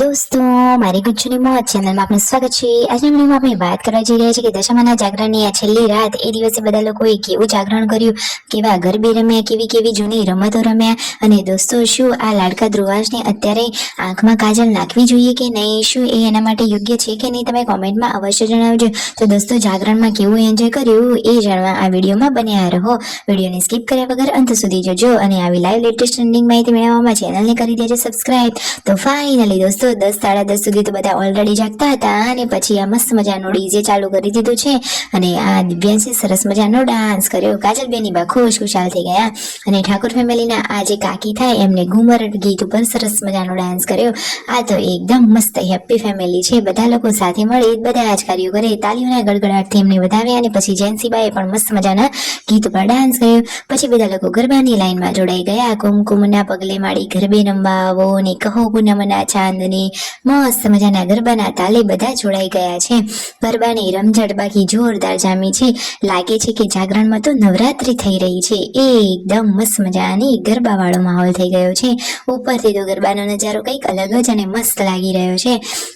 दोस्तों मारी गुज्जुनी मौज चैनल में आपનું સ્વાગત છે। આજના વિડીયોમાં આપણે વાત કરવા જઈ રહ્યા છીએ કે દશામાના જાગરણની આ છેલ્લી રાત એ દિવસે બધા લોકોએ કેવું જાગરણ કર્યું, કેવા ગરબે રમ્યા, કેવી કેવી જૂની રમતો રમ્યા અને દોસ્તો શું આ લાડકા ધ્રુવાંશને અત્યારે આંખમાં કાજલ નાખવી જોઈએ કે નહીં, શું એ એના માટે યોગ્ય છે કે નહીં, તમે કોમેન્ટમાં અવશ્ય જણાવજો। તો દોસ્તો જાગરણમાં કેવું એન્જોય કર્યું એ જાણવા આ વિડીયોમાં બન્યા રહો। વિડીયોને સ્કીપ કર્યા વગર અંત સુધી જોજો અને આવી લાઈવ લેટેસ્ટ ટ્રેન્ડિંગ માહિતી મેળવવામાં ચેનલને કરી દેજો સબસ્ક્રાઇબ। તો ફાઇનલી દોસ્તો 10 સાડા 10 સુધી તો બધા ઓલરેડી જાગતા હતા અને પછી આ મસ્ત મજાનો ડીજે ચાલુ કરી દીધું છે અને આ દિવ્યાંશે સરસ મજાનો ડાન્સ કર્યો। કાજલબેની બા ખુશાલ થઈ ગયા અને ઠાકોર ફેમિલીના આ જે કાકી થાય એમને ઘુમર ગીત ઉપર સરસ મજાનો ડાન્સ કર્યો। આ તો એકદમ મસ્ત હેપી ફેમિલી છે, બધા લોકો સાથે મળી બધા જ કાર્યો કરે, તાળીઓના ગડગડાટથી એમને વધાવ્યા અને પછી જેન્સીબાએ પણ મસ્ત મજાના ગીત ઉપર ડાન્સ કર્યો। પછી બધા લોકો ગરબાની લાઈનમાં જોડાઈ ગયા। કુમકુમના પગલે માડી ગરબે રમવા આવો ને કહો પૂનમના ચાંદને મસ્ત મજાના ગરબાના તાલે બધા જોડાઈ ગયા છે। ગરબાની રમઝટ બાકી જોરદાર જામી છે, લાગે છે કે જાગરણમાં તો નવરાત્રી થઈ રહી છે। એકદમ મસ્ત મજાની ગરબા વાળો માહોલ થઈ ગયો છે, ઉપરથી તો ગરબાનો નજારો કંઈક અલગ જ અને મસ્ત લાગી રહ્યો છે।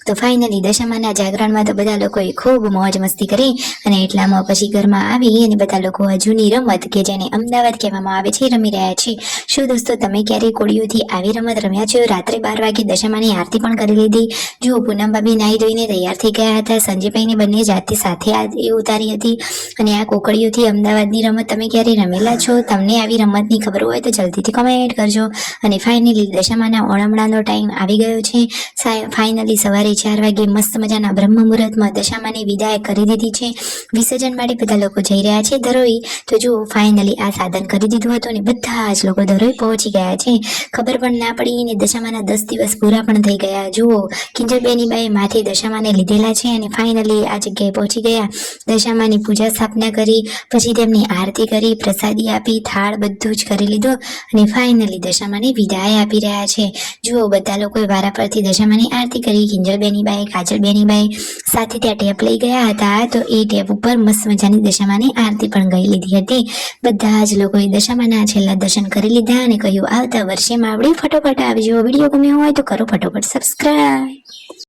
તો ફાઇનલી દશામાના જાગરણમાં તો બધા લોકોએ ખૂબ મોજ મસ્તી કરી અને એટલામાં પછી ઘરમાં આવી અને બધા લોકો આ જૂની રમત કે જેને અમદાવાદ કહેવામાં આવે છે રમી રહ્યા છે। શું દોસ્તો તમે ક્યારે કોળીઓથી આવી રમત રમ્યા છો? રાત્રે 12 વાગે દશામાની આરતી પણ કરી લીધી। જો પૂનમ ભાભી નાહી ધોઈને તૈયાર થઈ ગયા હતા, સંજયભાઈને બંને જાતથી સાથે એ ઉતારી હતી અને આ કોકડીઓથી અમદાવાદની રમત તમે ક્યારે રમેલા છો? તમને આવી રમતની ખબર હોય તો જલ્દીથી કમેન્ટ કરજો। અને ફાઇનલી દશામાના ઓળમણાનો ટાઈમ આવી ગયો છે। ફાઇનલી સવારે 4 વાગે મસ્ત મજાના બ્રહ્મ મુહૂર્તમાં દશામાની વિદાય કરી દીધી છે। વિસર્જન માટે બધા લોકો જઈ રહ્યા છે ધરોઈ। તો જો ફાઇનલી આ સાધન કરી દીધું હતું અને બધા જ લોકો ધરોઈ પહોંચી ગયા છે, ખબર પણ ના પડી અને દશામાના 10 દિવસ પૂરા પણ થઈ ગયા। જુઓ કિંજલબેની બાએ માથે દશામાને લીધેલા છે અને ફાઇનલી આ જગ્યાએ પહોંચી ગયા। દશામાની પૂજા સ્થાપના કરી, પછી તેમની આરતી કરી, પ્રસાદી આપી, થાળ બધું જ કરી લીધું અને ફાઇનલી દશામાને વિદાય આપી રહ્યા છે। જુઓ બધા લોકોએ વારા પરથી દશામાની આરતી કરી। કિંજલબેની બાએ, કાજલબેની બાએ સાથે ત્યાં ટેપ લઈ ગયા હતા, તો એ ટેપ ઉપર મસ્ત મજાની દશામાની આરતી પણ ગઈ લીધી હતી। બધા જ લોકોએ દશામાના છેલ્લા દર્શન કરી લીધા અને કહ્યું આવતા વર્ષે માવડી ફટોફટ આવજો। વિડીયો ગમ્યો હોય તો કરો ફટોફટ સબસ્ક્રાઇબ।